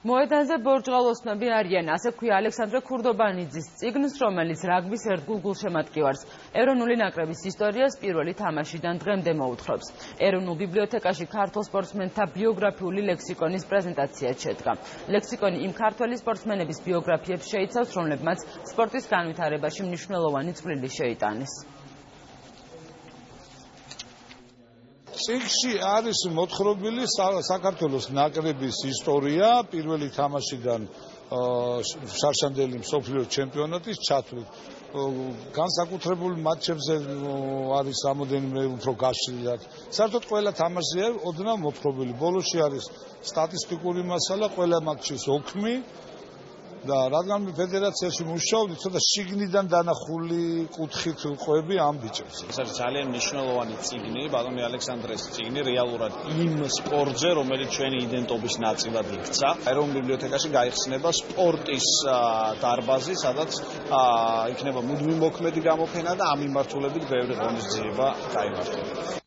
მოედანზე ბორჯღალოსნები არიან, ასე ქვია ალექსანდრე ქურდობანიძის წიგნს, რომელიც რაგბის ერთგულ გულშემატკივარს ეროვნული ნაკრების ისტორიას პირველი თამაშიდან დღემდე მოუთხრობს. ეროვნულ ბიბლიოთეკაში ქართულ სპორტსმენთა ბიოგრაფიული ლექსიკონის პრეზენტაცია შედგა. ლექსიკონი იმ ქართველი სპორტსმენების ბიოგრაფიებს შეიცავს, რომლებმაც სპორტის განვითარებაში მნიშვნელოვანი წვლილი შეიტანეს. წიგნში არის მოთხრობილი საქართველოს ნაკრების ისტორია პირველი თამაშიდან შარშანდელი მსოფლიო ჩემპიონატის ჩათვლით. განსაკუთრებული მატჩებზე არის რამოდენიმე უფრო გაშლილად. საერთოდ ყველა თამაშზე ოდნავ მოთხრობილი. ბოლოში არის სტატისტიკური მასალა, ყველა მატჩის ოქმი. და რადგან ფედერაციაში მუშაობდი, ცოტა შიგნიდან დანახული კუთხით ყვები ამ ბიჭებს. ეს არის ძალიან მნიშვნელოვანი წიგნი, ბატონი ალექსანდრეს წიგნი, რეალურად იმ სპორტზე, რომელიც ჩვენი იდენტობის ნაწილად იქცა. ეროვნულ ბიბლიოთეკაში გაიხსნება სპორტის დარბაზი, სადაც იქნება მუდმივი მოქმედი გამოფენა და ამ მიმართულებით ბევრი ღონისძიება გაიმართება.